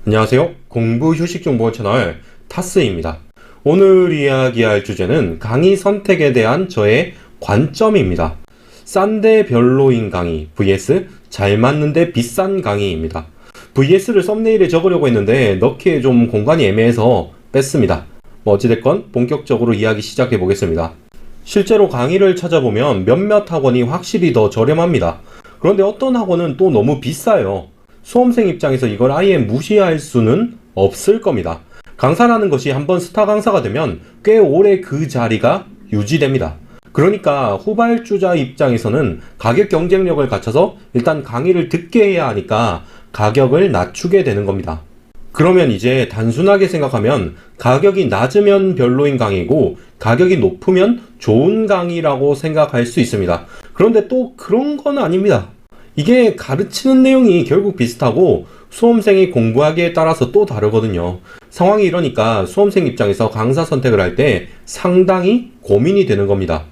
안녕하세요. 공부 휴식 정보 채널 타스입니다. 오늘 이야기할 주제는 강의 선택에 대한 저의 관점입니다. 싼데 별로인 강의 vs 잘 맞는데 비싼 강의입니다. vs를 썸네일에 적으려고 했는데 넣기에 좀 공간이 애매해서 뺐습니다. 어찌됐건 본격적으로 이야기 시작해 보겠습니다. 실제로 강의를 찾아보면 몇몇 학원이 확실히 더 저렴합니다. 그런데 어떤 학원은 또 너무 비싸요. 수험생 입장에서 이걸 아예 무시할 수는 없을 겁니다. 강사라는 것이 한번 스타 강사가 되면 꽤 오래 그 자리가 유지됩니다. 그러니까 후발주자 입장에서는 가격 경쟁력을 갖춰서 일단 강의를 듣게 해야 하니까 가격을 낮추게 되는 겁니다. 그러면 이제 단순하게 생각하면 가격이 낮으면 별로인 강의고 가격이 높으면 좋은 강의라고 생각할 수 있습니다. 그런데 또 그런 건 아닙니다. 이게 가르치는 내용이 결국 비슷하고 수험생이 공부하기에 따라서 또 다르거든요. 상황이 이러니까 수험생 입장에서 강사 선택을 할 때 상당히 고민이 되는 겁니다.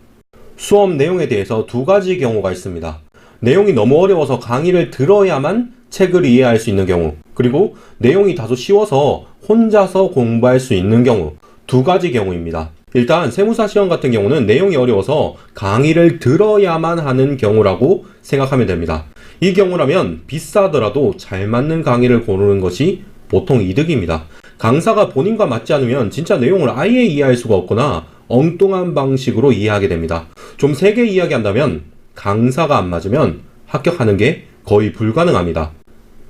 수업 내용에 대해서 두 가지 경우가 있습니다. 내용이 너무 어려워서 강의를 들어야만 책을 이해할 수 있는 경우, 그리고 내용이 다소 쉬워서 혼자서 공부할 수 있는 경우, 두 가지 경우입니다. 일단 세무사 시험 같은 경우는 내용이 어려워서 강의를 들어야만 하는 경우라고 생각하면 됩니다. 이 경우라면 비싸더라도 잘 맞는 강의를 고르는 것이 보통 이득입니다. 강사가 본인과 맞지 않으면 진짜 내용을 아예 이해할 수가 없거나 엉뚱한 방식으로 이해하게 됩니다. 좀 세게 이야기한다면 강사가 안 맞으면 합격하는 게 거의 불가능합니다.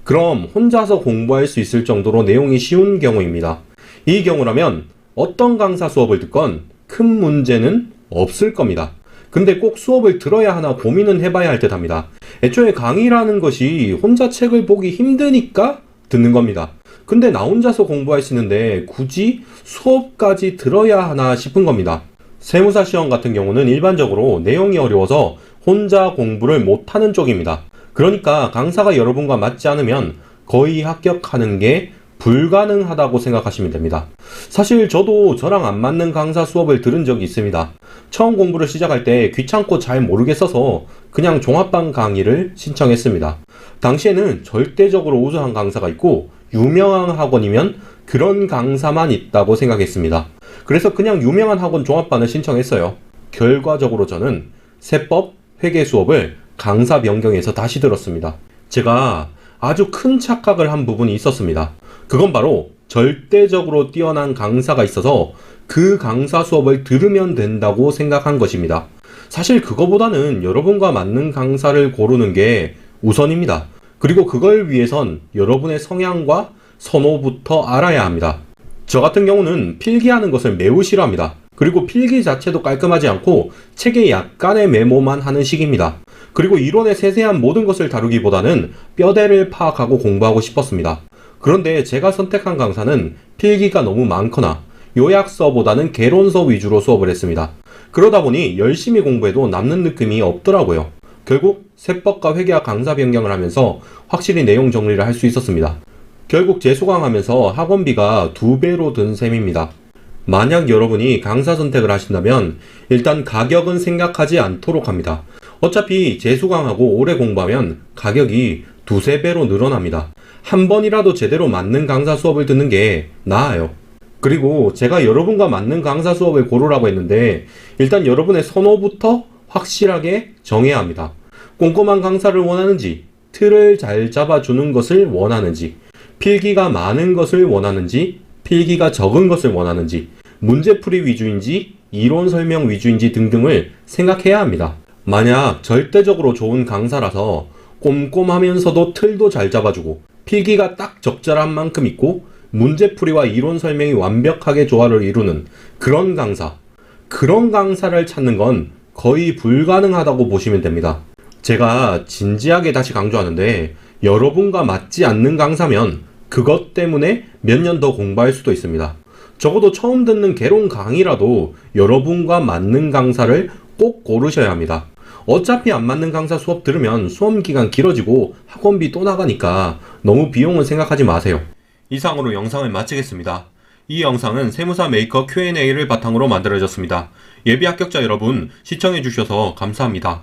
그럼 혼자서 공부할 수 있을 정도로 내용이 쉬운 경우입니다. 이 경우라면 어떤 강사 수업을 듣건 큰 문제는 없을 겁니다. 근데 꼭 수업을 들어야 하나 고민은 해봐야 할 듯 합니다. 애초에 강의라는 것이 혼자 책을 보기 힘드니까 듣는 겁니다. 근데 나 혼자서 공부할 수 있는데 굳이 수업까지 들어야 하나 싶은 겁니다. 세무사 시험 같은 경우는 일반적으로 내용이 어려워서 혼자 공부를 못하는 쪽입니다. 그러니까 강사가 여러분과 맞지 않으면 거의 합격하는 게 불가능하다고 생각하시면 됩니다. 사실 저도 저랑 안 맞는 강사 수업을 들은 적이 있습니다. 처음 공부를 시작할 때 귀찮고 잘 모르겠어서 그냥 종합반 강의를 신청했습니다. 당시에는 절대적으로 우수한 강사가 있고 유명한 학원이면 그런 강사만 있다고 생각했습니다. 그래서 그냥 유명한 학원 종합반을 신청했어요. 결과적으로 저는 세법, 회계 수업을 강사 변경해서 다시 들었습니다. 제가 아주 큰 착각을 한 부분이 있었습니다. 그건 바로 절대적으로 뛰어난 강사가 있어서 그 강사 수업을 들으면 된다고 생각한 것입니다. 사실 그거보다는 여러분과 맞는 강사를 고르는 게 우선입니다. 그리고 그걸 위해선 여러분의 성향과 선호부터 알아야 합니다. 저 같은 경우는 필기하는 것을 매우 싫어합니다. 그리고 필기 자체도 깔끔하지 않고 책에 약간의 메모만 하는 식입니다. 그리고 이론의 세세한 모든 것을 다루기보다는 뼈대를 파악하고 공부하고 싶었습니다. 그런데 제가 선택한 강사는 필기가 너무 많거나 요약서보다는 개론서 위주로 수업을 했습니다. 그러다 보니 열심히 공부해도 남는 느낌이 없더라고요. 결국 세법과 회계학 강사 변경을 하면서 확실히 내용 정리를 할 수 있었습니다. 결국 재수강하면서 학원비가 2배로 든 셈입니다. 만약 여러분이 강사 선택을 하신다면 일단 가격은 생각하지 않도록 합니다. 어차피 재수강하고 오래 공부하면 가격이 2~3배로 늘어납니다. 한 번이라도 제대로 맞는 강사 수업을 듣는 게 나아요. 그리고 제가 여러분과 맞는 강사 수업을 고르라고 했는데 일단 여러분의 선호부터 확실하게 정해야 합니다. 꼼꼼한 강사를 원하는지, 틀을 잘 잡아주는 것을 원하는지, 필기가 많은 것을 원하는지, 필기가 적은 것을 원하는지, 문제풀이 위주인지, 이론 설명 위주인지 등등을 생각해야 합니다. 만약 절대적으로 좋은 강사라서 꼼꼼하면서도 틀도 잘 잡아주고 필기가 딱 적절한 만큼 있고 문제풀이와 이론 설명이 완벽하게 조화를 이루는 그런 강사를 찾는 건 거의 불가능하다고 보시면 됩니다. 제가 진지하게 다시 강조하는데 여러분과 맞지 않는 강사면 그것 때문에 몇 년 더 공부할 수도 있습니다. 적어도 처음 듣는 개론 강의라도 여러분과 맞는 강사를 꼭 고르셔야 합니다. 어차피 안 맞는 강사 수업 들으면 수험 기간 길어지고 학원비 또 나가니까 너무 비용은 생각하지 마세요. 이상으로 영상을 마치겠습니다. 이 영상은 세무사 메이커 Q&A를 바탕으로 만들어졌습니다. 예비 합격자 여러분 시청해주셔서 감사합니다.